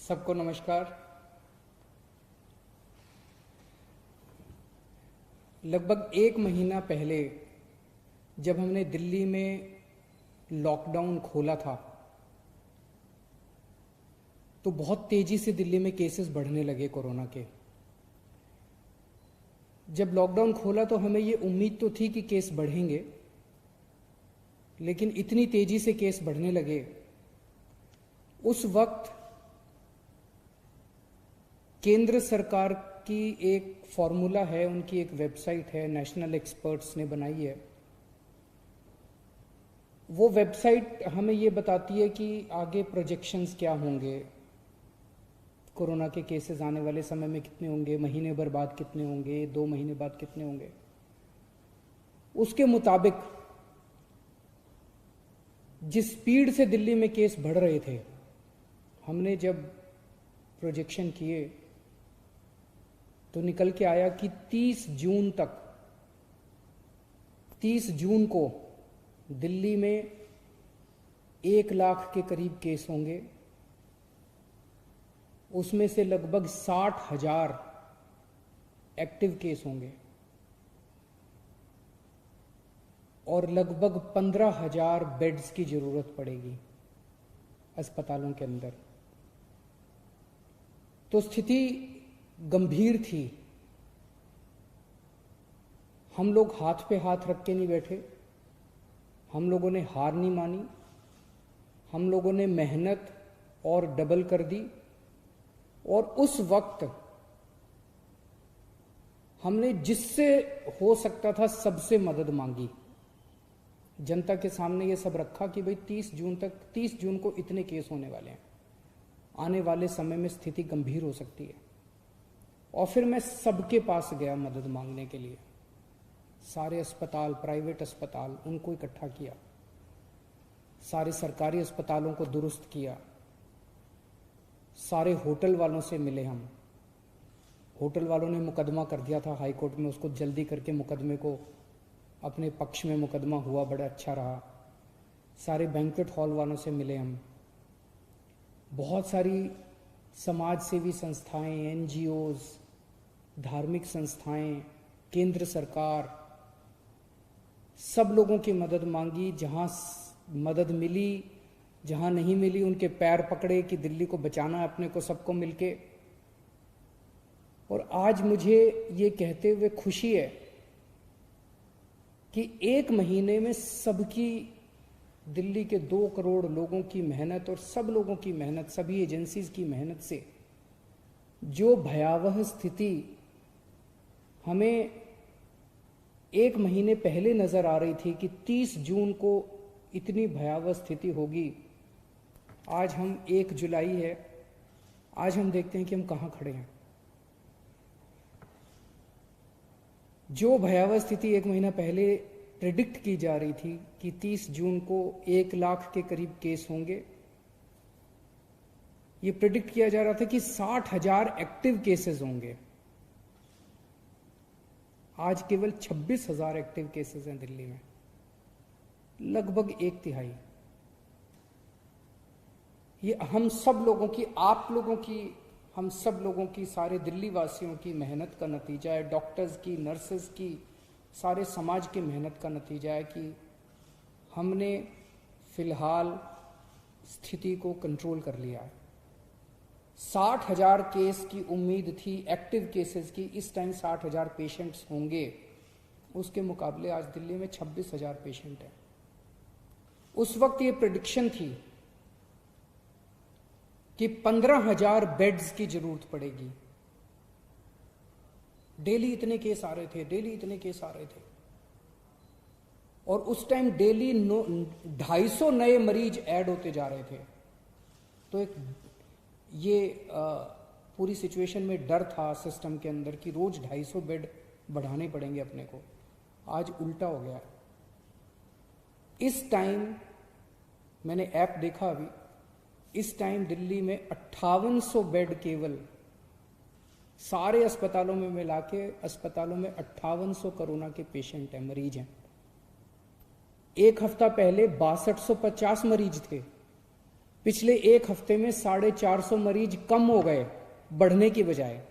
सबको नमस्कार। लगभग एक महीना पहले जब हमने दिल्ली में लॉकडाउन खोला था तो बहुत तेजी से दिल्ली में केसेस बढ़ने लगे कोरोना के। जब लॉकडाउन खोला तो हमें ये उम्मीद तो थी कि केस बढ़ेंगे, लेकिन इतनी तेजी से केस बढ़ने लगे। उस वक्त केंद्र सरकार की एक फॉर्मूला है, उनकी एक वेबसाइट है, नेशनल एक्सपर्ट्स ने बनाई है। वो वेबसाइट हमें ये बताती है कि आगे प्रोजेक्शंस क्या होंगे, कोरोना के केसेस आने वाले समय में कितने होंगे, महीने भर बाद कितने होंगे, 2 महीने बाद कितने होंगे। उसके मुताबिक जिस स्पीड से दिल्ली में केस बढ़ रहे थे, हमने जब प्रोजेक्शन किए तो निकल के आया कि 30 जून को दिल्ली में 1 लाख के करीब केस होंगे। उसमें से लगभग 60,000 एक्टिव केस होंगे और लगभग 15,000 बेड्स की जरूरत पड़ेगी अस्पतालों के अंदर। तो स्थिति गंभीर थी। हम लोग हाथ पे हाथ रख के नहीं बैठे, हम लोगों ने हार नहीं मानी, हम लोगों ने मेहनत और डबल कर दी। और उस वक्त हमने जिससे हो सकता था सबसे मदद मांगी। जनता के सामने ये सब रखा कि भाई 30 जून को इतने केस होने वाले हैं, आने वाले समय में स्थिति गंभीर हो सकती है। और फिर मैं सबके पास गया मदद मांगने के लिए। सारे अस्पताल, प्राइवेट अस्पताल, उनको इकट्ठा किया, सारे सरकारी अस्पतालों को दुरुस्त किया, सारे होटल वालों से मिले हम। होटल वालों ने मुकदमा कर दिया था हाई कोर्ट में, उसको जल्दी करके मुकदमे को अपने पक्ष में मुकदमा हुआ, बड़ा अच्छा रहा। सारे बैंक्वेट हॉल वालों से मिले हम। बहुत सारी समाज सेवी संस्थाएं, एनजीओज, धार्मिक संस्थाएं, केंद्र सरकार, सब लोगों की मदद मांगी। जहां मदद मिली, जहां नहीं मिली, उनके पैर पकड़े कि दिल्ली को बचाना है अपने को, सबको मिलके। और आज मुझे ये कहते हुए खुशी है कि एक महीने में सबकी, दिल्ली के 2 करोड़ लोगों की मेहनत और सब लोगों की मेहनत, सभी एजेंसीज की मेहनत से जो भयावह स्थिति हमें एक महीने पहले नजर आ रही थी कि 30 जून को इतनी भयावह स्थिति होगी, आज हम 1 जुलाई है, आज हम देखते हैं कि हम कहां खड़े हैं। जो भयावह स्थिति 1 महीना पहले प्रेडिक्ट की जा रही थी कि 30 जून को 1 लाख के करीब केस होंगे, ये प्रेडिक्ट किया जा रहा था कि 60,000 एक्टिव केसेस होंगे। आज केवल 26,000 एक्टिव केसेस हैं दिल्ली में, लगभग 1/3। ये हम सब लोगों की, आप लोगों की, हम सब लोगों की, सारे दिल्ली वासियों की मेहनत का नतीजा है। डॉक्टर्स की, नर्सेस की, सारे समाज की मेहनत का नतीजा है कि हमने फिलहाल स्थिति को कंट्रोल कर लिया है। 60,000 केस की उम्मीद थी, एक्टिव केसेस की। इस टाइम 60,000 पेशेंट्स होंगे, उसके मुकाबले आज दिल्ली में 26,000 पेशेंट हैं। उस वक्त ये प्रेडिक्शन थी कि 15,000 बेड्स की जरूरत पड़ेगी। डेली इतने केस आ रहे थे, डेली इतने केस आ रहे थे। और उस टाइम डेली 250 नए मरीज ऐड होते जा रहे थे। तो एक ये पूरी सिचुएशन में डर था सिस्टम के अंदर कि रोज 250 बेड बढ़ाने पड़ेंगे अपने को। आज उल्टा हो गया। इस टाइम मैंने ऐप देखा अभी, इस टाइम दिल्ली में 5800 बेड, केवल सारे अस्पतालों में मिला के अस्पतालों में 5800 कोरोना के पेशेंट हैं, मरीज हैं। 1 हफ्ता पहले 6250 मरीज थे। पिछले एक हफ्ते में 450 मरीज कम हो गए बढ़ने की बजाय।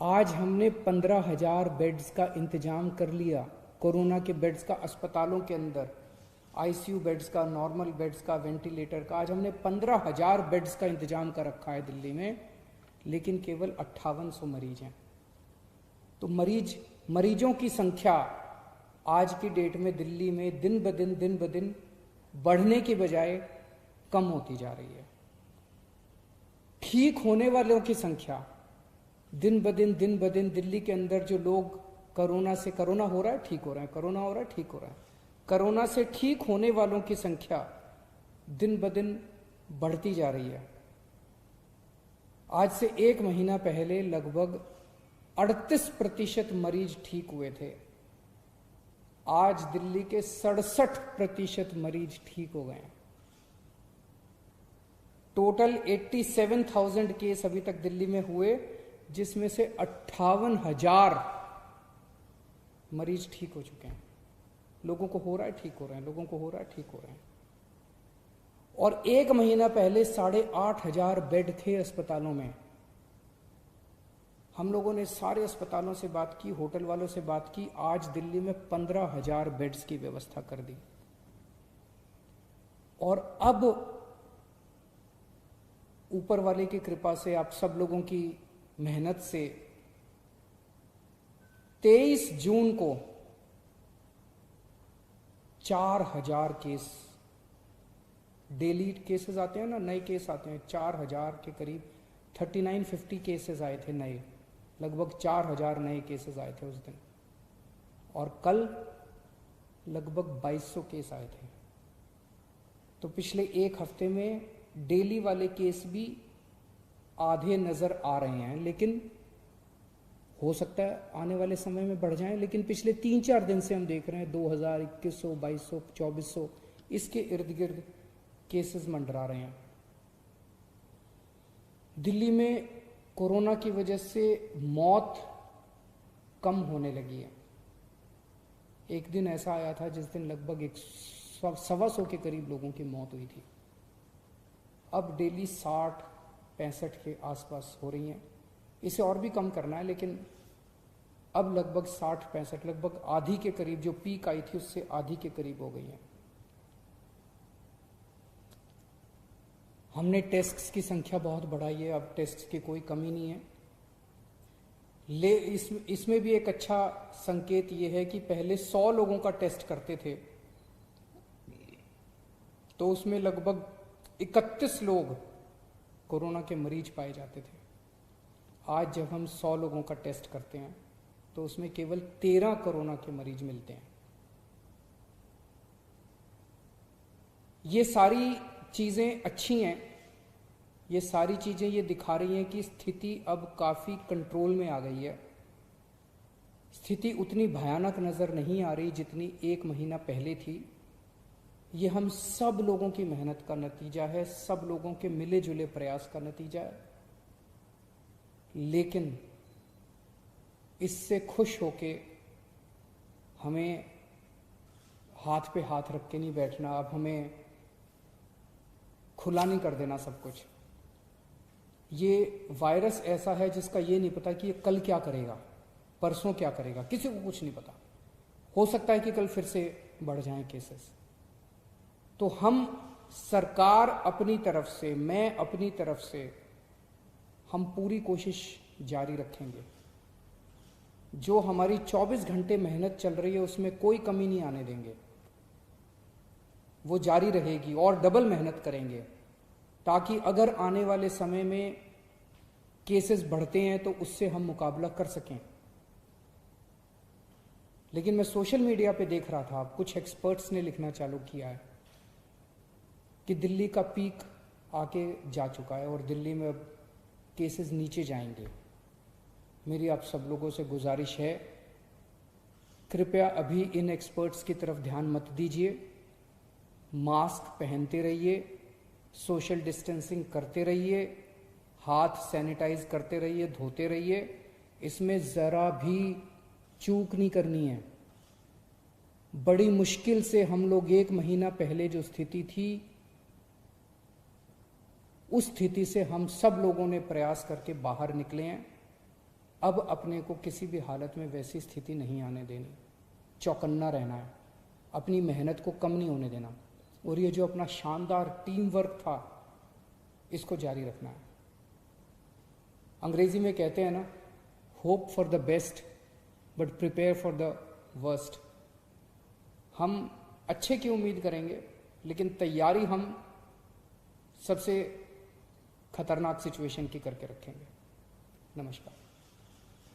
आज हमने 15,000 बेड्स का इंतजाम कर लिया, कोरोना के बेड्स का अस्पतालों के अंदर, आईसीयू बेड्स का, नॉर्मल बेड्स का, वेंटिलेटर का। आज हमने 15,000 बेड्स का इंतजाम कर रखा है दिल्ली में, लेकिन केवल 5800 मरीज हैं। तो मरीजों की संख्या आज की डेट में दिल्ली में दिन ब दिन बढ़ने की बजाय कम होती जा रही है। ठीक होने वालों की संख्या दिन ब दिन दिल्ली के अंदर जो लोग कोरोना हो रहा है ठीक हो रहा है, कोरोना हो रहा है ठीक हो रहा है, कोरोना से ठीक होने वालों की संख्या दिन ब दिन बढ़ती जा रही है। आज से एक महीना पहले लगभग 38% मरीज ठीक हुए थे, आज दिल्ली के 67% मरीज ठीक हो गए हैं। टोटल 87,000 केस अभी तक दिल्ली में हुए, जिसमें से 58,000 मरीज ठीक हो चुके हैं। लोगों को हो रहा है ठीक हो रहे हैं, लोगों को हो रहा है ठीक हो रहे हैं। और एक महीना पहले 8,500 बेड थे अस्पतालों में। हम लोगों ने सारे अस्पतालों से बात की, होटल वालों से बात की, आज दिल्ली में 15,000 बेड्स की व्यवस्था कर दी। और अब ऊपर वाले की कृपा से, आप सब लोगों की मेहनत से 23 जून को 4,000 केस, डेली केसेस आते हैं ना, नए केस आते हैं, 4,000 के करीब 3950 केसेस आए थे नए, लगभग 4,000 नए केसेस आए थे उस दिन। और कल लगभग 2200 केस आए थे। तो पिछले एक हफ्ते में डेली वाले केस भी आधे नजर आ रहे हैं, लेकिन हो सकता है आने वाले समय में बढ़ जाएं। लेकिन पिछले 3-4 दिन से हम देख रहे हैं 2000, 2100, 2200, 2400 इसके इर्द गिर्द केसेस मंडरा रहे हैं। दिल्ली में कोरोना की वजह से मौत कम होने लगी है। एक दिन ऐसा आया था जिस दिन लगभग 100-125 के करीब लोगों की मौत हुई थी। अब डेली 60-65 के आसपास हो रही हैं। इसे और भी कम करना है, लेकिन अब लगभग 60-65, लगभग आधी के करीब, जो पीक आई थी उससे आधी के करीब हो गई है। हमने टेस्ट्स की संख्या बहुत बढ़ाई है, अब टेस्ट्स की कोई कमी नहीं है। इसमें भी एक अच्छा संकेत ये है कि पहले 100 लोगों का टेस्ट करते थे तो उसमें लगभग 31 लोग कोरोना के मरीज पाए जाते थे। आज जब हम 100 लोगों का टेस्ट करते हैं तो उसमें केवल 13 कोरोना के मरीज मिलते हैं। ये सारी चीजें अच्छी हैं, ये सारी चीजें ये दिखा रही हैं कि स्थिति अब काफी कंट्रोल में आ गई है। स्थिति उतनी भयानक नजर नहीं आ रही जितनी एक महीना पहले थी। ये हम सब लोगों की मेहनत का नतीजा है, सब लोगों के मिले जुले प्रयास का नतीजा है। लेकिन इससे खुश होके हमें हाथ पे हाथ रख के नहीं बैठना। अब हमें खुला नहीं कर देना सब कुछ। ये वायरस ऐसा है जिसका ये नहीं पता कि ये कल क्या करेगा, परसों क्या करेगा, किसी को कुछ नहीं पता। हो सकता है कि कल फिर से बढ़ जाएं केसेस। तो हम, सरकार अपनी तरफ से, मैं अपनी तरफ से, हम पूरी कोशिश जारी रखेंगे। जो हमारी 24 घंटे मेहनत चल रही है उसमें कोई कमी नहीं आने देंगे, वो जारी रहेगी और डबल मेहनत करेंगे, ताकि अगर आने वाले समय में केसेस बढ़ते हैं तो उससे हम मुकाबला कर सकें। लेकिन मैं सोशल मीडिया पे देख रहा था, कुछ एक्सपर्ट्स ने लिखना चालू किया है कि दिल्ली का पीक आके जा चुका है और दिल्ली में अब केसेस नीचे जाएंगे। मेरी आप सब लोगों से गुजारिश है, कृपया अभी इन एक्सपर्ट्स की तरफ ध्यान मत दीजिए। मास्क पहनते रहिए, सोशल डिस्टेंसिंग करते रहिए, हाथ सैनिटाइज करते रहिए, धोते रहिए। इसमें ज़रा भी चूक नहीं करनी है। बड़ी मुश्किल से हम लोग एक महीना पहले जो स्थिति थी उस स्थिति से हम सब लोगों ने प्रयास करके बाहर निकले हैं। अब अपने को किसी भी हालत में वैसी स्थिति नहीं आने देनी, चौकन्ना रहना है, अपनी मेहनत को कम नहीं होने देना, और ये जो अपना शानदार टीम वर्क था इसको जारी रखना है। अंग्रेजी में कहते हैं ना, hope for the best but prepare for the worst. हम अच्छे की उम्मीद करेंगे लेकिन तैयारी हम सबसे खतरनाक सिचुएशन की करके रखेंगे। नमस्कार।